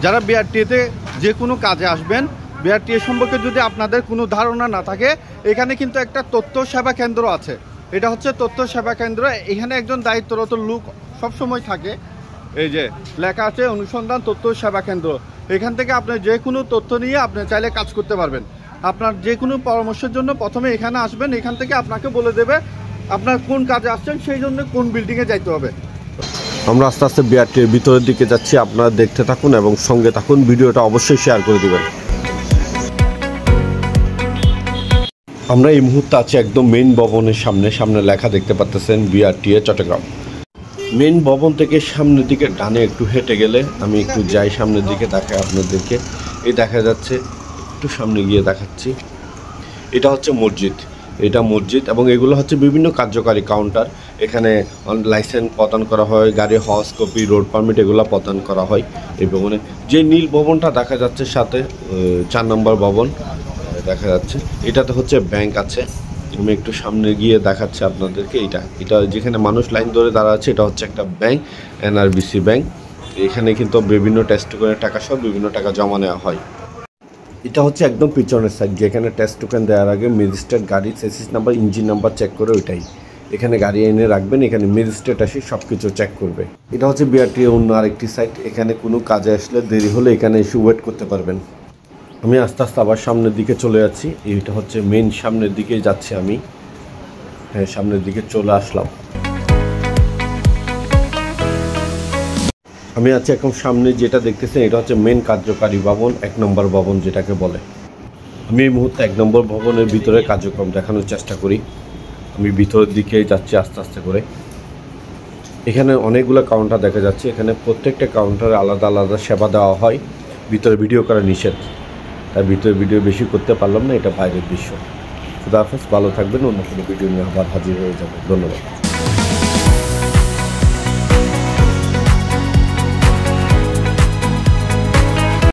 যারা বিআরটিএতে যে কোনো কাজে আসবেন, বিআরটিএ সম্পর্কে যদি আপনাদের কোনো ধারণা না থাকে, এখানে কিন্তু একটা তথ্য সেবা কেন্দ্র আছে। এটা হচ্ছে তথ্য সেবা কেন্দ্র। এখানে একজন দায়িত্বরত লোক সবসময় থাকে। এই যে লেখা আছে অনুসন্ধান তথ্য সেবা কেন্দ্র। এখান থেকে আপনি যে কোনো তথ্য নিয়ে আপনি চাইলে কাজ করতে পারবেন। আপনার যে কোনো পরামর্শের জন্য প্রথমে এখানে আসবেন, এখান থেকে আপনাকে বলে দেবে আপনার কোন কাজে আসছেন, সেই জন্য কোন বিল্ডিংয়ে যাইতে হবে। আমরা আস্তে আস্তে বিআরটির ভিতরের দিকে যাচ্ছি, আপনারা দেখতে থাকুন এবং সঙ্গে থাকুন, ভিডিওটা অবশ্যই শেয়ার করে দিবেন। আমরা এই মুহূর্তে আছি একদম মেইন ভবনের সামনে লেখা দেখতে পাচ্ছেন বিআরটিএ চট্টগ্রাম। মেইন ভবন থেকে সামনের দিকে ডানে একটু হেঁটে গেলে, আমি একটু যাই সামনের দিকে, দেখাই আপনাদেরকে। এই দেখা যাচ্ছে, একটু সামনে গিয়ে দেখাচ্ছি, এটা হচ্ছে মসজিদ। এটা মসজিদ এবং এগুলো হচ্ছে বিভিন্ন কার্যকারী কাউন্টার। এখানে লাইসেন্স প্রদান করা হয়, গাড়ি হজ কপি, রোড পারমিট এগুলো প্রদান করা হয় এই ভবনে। যে নীল ভবনটা দেখা যাচ্ছে সাথে 4 নম্বর ভবন দেখা যাচ্ছে, এটাতে হচ্ছে ব্যাংক আছে। আমি একটু সামনে গিয়ে দেখাচ্ছি আপনাদেরকে। এটা যেখানে মানুষ লাইন ধরে দাঁড়া আছে, এটা হচ্ছে একটা ব্যাংক, এনআরবিসি ব্যাংক। এখানে কিন্তু বিভিন্ন টেস্ট টোকেনের টাকা সহ বিভিন্ন টাকা জমা নেওয়া হয়। এটা হচ্ছে একদম পিছনের সাইড, যেখানে টেস্ট টোকেন দেওয়ার আগে ম্যাজিস্ট্রেট গাড়ির chassis number, engine number check করে ওইটাই এখানে গাড়ি এনে রাখবেন। এখানে ম্যাজিস্ট্রেট আসে সব কিছু চেক করবে। এটা হচ্ছে বিআরটিএ অন্য আরেকটি সাইট। এখানে কোনো কাজে আসলে দেরি হলে এখানে এসে ওয়েট করতে পারবেন। আমি আস্তে আস্তে আবার সামনের দিকে চলে যাচ্ছি। এইটা হচ্ছে মেন সামনের দিকে যাচ্ছি আমি। হ্যাঁ, সামনের দিকে চলে আসলাম। আমি আছি এখন সামনে, যেটা দেখতেছেন এটা হচ্ছে মেন কার্যকারী ভবন, 1 নম্বর ভবন যেটাকে বলে। আমি এই মুহূর্তে 1 নম্বর ভবনের ভিতরে কার্যক্রম দেখানোর চেষ্টা করি। আমি ভিতরের দিকে যাচ্ছি আস্তে আস্তে করে। এখানে অনেকগুলো কাউন্টার দেখা যাচ্ছে। এখানে প্রত্যেকটা কাউন্টারে আলাদা আলাদা সেবা দেওয়া হয়। ভিতরে ভিডিও করা নিষেধ, তাই ভিতরে ভিডিও বেশি করতে পারলাম না, এটা বাইরের দৃশ্য। খুদা হাফেজ, ভালো থাকবেন। অন্য কোনো ভিডিও নিয়ে আবার হাজির হয়ে যাবে। ধন্যবাদ।